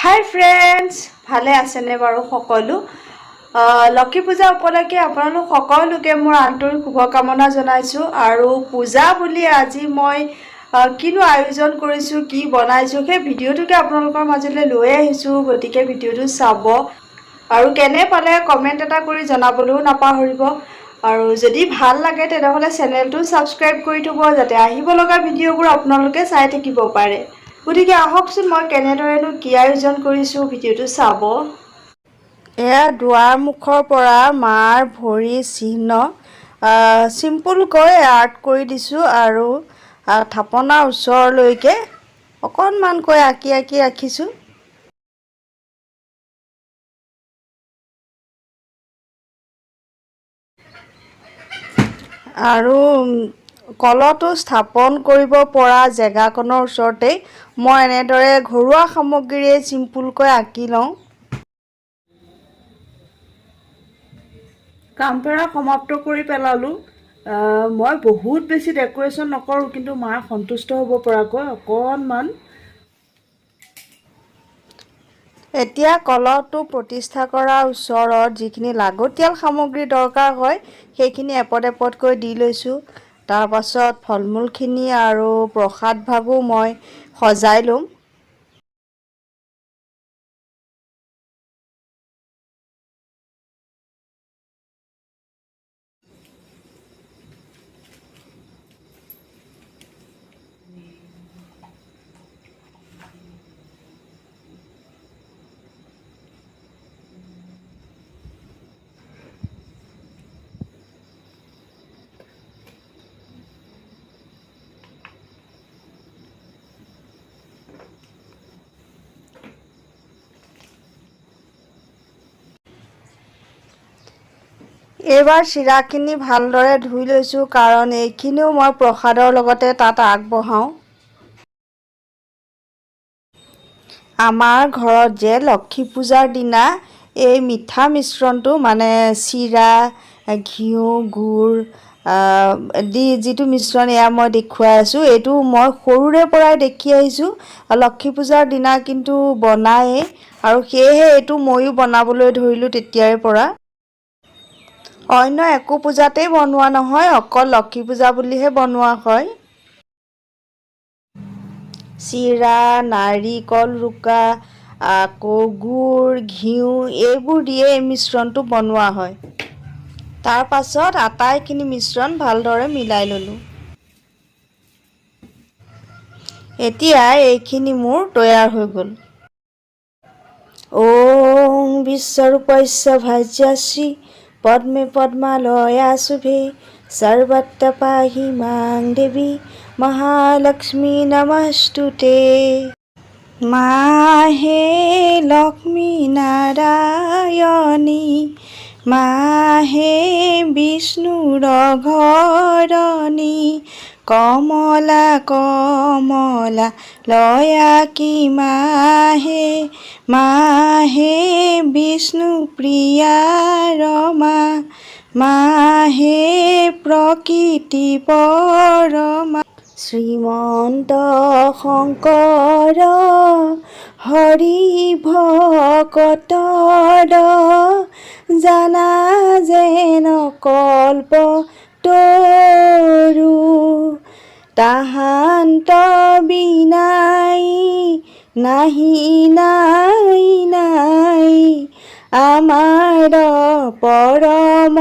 হাই friends, ভালে আছেনে বাৰু সকলো? লক্ষী পূজা উপলক্ষে আপোনালোক সকলোকে মোৰ আন্তৰিক শুভকামনা জনাইছোঁ। আৰু পূজা বুলি আজি মই কিনো আয়োজন কৰিছোঁ, কি বনাইছোঁ, সেই ভিডিঅ'টোকে আপোনালোকৰ মাজলৈ লৈ আহিছোঁ। গতিকে ভিডিঅ'টো চাব আৰু কেনে পালে কমেণ্ট এটা কৰি জনাবলৈও নাপাহৰিব। আৰু যদি ভাল লাগে তেনেহ'লে চেনেলটো ছাবস্ক্ৰাইব কৰি থ'ব, যাতে আহিব লগা ভিডিঅ'বোৰ আপোনালোকে চাই থাকিব পাৰে। গতিকে আহকচোন, মই কেনেদৰেনো কি আয়োজন কৰিছোঁ ভিডিঅ'টো চাব। এয়া দুৱাৰ মুখৰ পৰা মাৰ ভৰি চিহ্ন চিম্পুলকৈ আৰ্ট কৰি দিছোঁ আৰু থাপনাৰ ওচৰলৈকে অকণমানকৈ আঁকি ৰাখিছোঁ। আৰু কলহটো স্থাপন কৰিব পৰা জেগাকণৰ ওচৰতেই মই এনেদৰে ঘৰুৱা সামগ্ৰীৰে চিম্পুলকৈ আঁকি লওঁ। কামপেৰা সমাপ্ত কৰি পেলালোঁ। মই বহুত বেছি ডেক'ৰেশ্যন নকৰোঁ, কিন্তু মাৰ সন্তুষ্ট হ'ব পৰাকৈ অকণমান। এতিয়া কলহটো প্ৰতিষ্ঠা কৰাৰ ওচৰত যিখিনি লাগতিয়াল সামগ্ৰী দৰকাৰ হয় সেইখিনি এপদকৈ দি লৈছোঁ। তাৰপাছত ফল মূলখিনি আৰু প্ৰসাদ ভাগো মই সজাই ল'ম। এইবাৰ চিৰাখিনি ভালদৰে ধুই লৈছোঁ, কাৰণ এইখিনিও মই প্ৰসাদৰ লগতে তাত আগবঢ়াওঁ। আমাৰ ঘৰত যে লক্ষী পূজাৰ দিনা এই মিঠা মিশ্ৰণটো মানে চিৰা, ঘিউ, গুড় দি যিটো মিশ্ৰণ এয়া মই দেখুৱাই আছোঁ, এইটো মই সৰুৰে পৰাই দেখি আহিছোঁ। লক্ষী পূজাৰ দিনা কিন্তু বনায়েই, আৰু সেয়েহে এইটো ময়ো বনাবলৈ ধৰিলোঁ তেতিয়াৰে পৰা। অন্য একো পূজাতেই বনোৱা নহয়, অকল লক্ষী পূজা বুলিহে বনোৱা হয়। চিৰা, নাৰিকল ৰুকা, আকৌ গুড়, ঘিউ এইবোৰ দিয়ে এই মিশ্ৰণটো বনোৱা হয়। তাৰ পাছত আটাইখিনি মিশ্ৰণ ভালদৰে মিলাই ল'লোঁ। এতিয়া এইখিনি মোৰ তৈয়াৰ হৈ গ'ল। ওম বিশ্বৰূপস্য ভাজ্যশ্ৰী পদ্মে পদ্মালয়া শুভে সৰ্বত্ৰ পাহি মাং দেৱী মহালক্ষ্মী নমস্তুতে। মাহে লক্ষ্মী নাৰায়ণী মাহে বিষ্ণুৰ ঘৰণী কমলা কমলা লয়াকী মাহে বিষ্ণু প্ৰিয়া ৰমা মাহে প্ৰকৃতি পৰমা। শ্ৰীমন্ত শংকৰ হৰি ভকতৰ জানা যেন কল্প তৰু তাহান্ত বিনাই নাহি নাই আমাৰ পৰম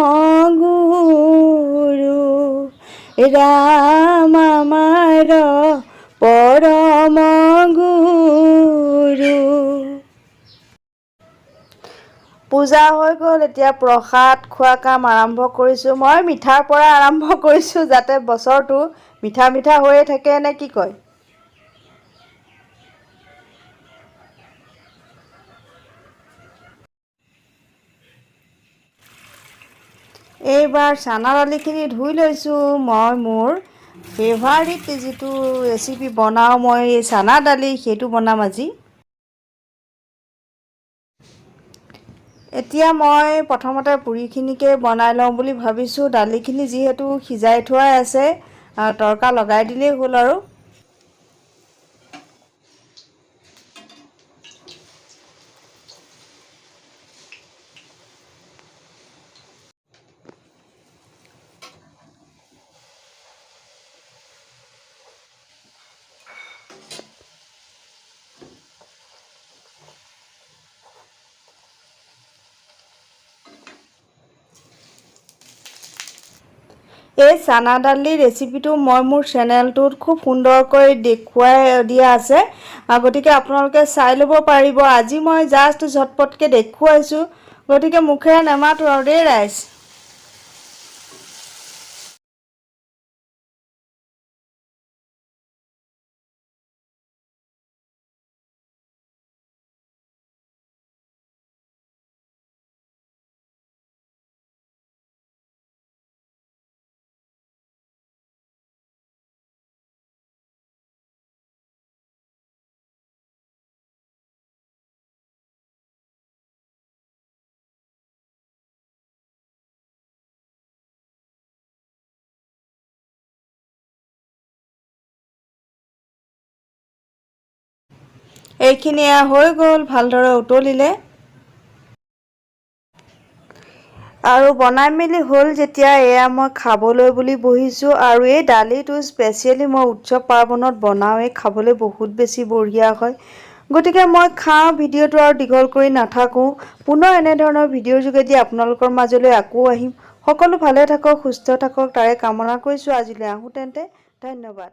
গুৰু ৰাম আমাৰ পৰম গুৰু। পূজা হৈ গ'ল, এতিয়া প্ৰসাদ খোৱা কাম আৰম্ভ কৰিছোঁ। মই মিঠাৰ পৰা আৰম্ভ কৰিছোঁ, যাতে বছৰটো মিঠা মিঠা হৈয়ে থাকে, নে কি কয়? এইবাৰ চানা দালিখিনি ধুই লৈছোঁ। মই মোৰ ফেভাৰিট যিটো ৰেচিপি বনাওঁ মই এই চানা দালি, সেইটো বনাম আজি। এতিয়া মই প্ৰথমতে পুৰিখিনিকে বনাই লওঁ বুলি ভাবিছোঁ। দালিখিনি যিহেতু সিজাই থোৱাই আছে, তৰকা লগাই দিলেই হ'ল আৰু। এই চানা দালিৰ ৰেচিপিটো মই মোৰ চেনেলটোত খুব সুন্দৰকৈ দেখুৱাই দিয়া আছে, গতিকে আপোনালোকে চাই ল'ব পাৰিব। আজি মই জাষ্ট ঝটপটকৈ দেখুৱাইছোঁ, গতিকে মুখেৰে নেমাতো আৰু দেই ৰাইজ। এইখিনি হৈ গ'ল, ভালদৰে উতলিলে আৰু বনাই মেলি হ'ল যেতিয়া এয়া মই খাবলৈ বুলি বহিছোঁ। আৰু এই দালিটো স্পেচিয়েলি মই উৎসৱ পাৰ্বণত বনাওঁৱেই, খাবলৈ বহুত বেছি বঢ়িয়া হয়। গতিকে মই খাওঁ, ভিডিঅ'টো আৰু দীঘল কৰি নাথাকোঁ। পুনৰ এনেধৰণৰ ভিডিঅ'ৰ যোগেদি আপোনালোকৰ মাজলৈ আকৌ আহিম। সকলো ভালে থাকক, সুস্থ থাকক, তাৰে কামনা কৰিছোঁ। আজিলৈ আহোঁ তেন্তে, ধন্যবাদ।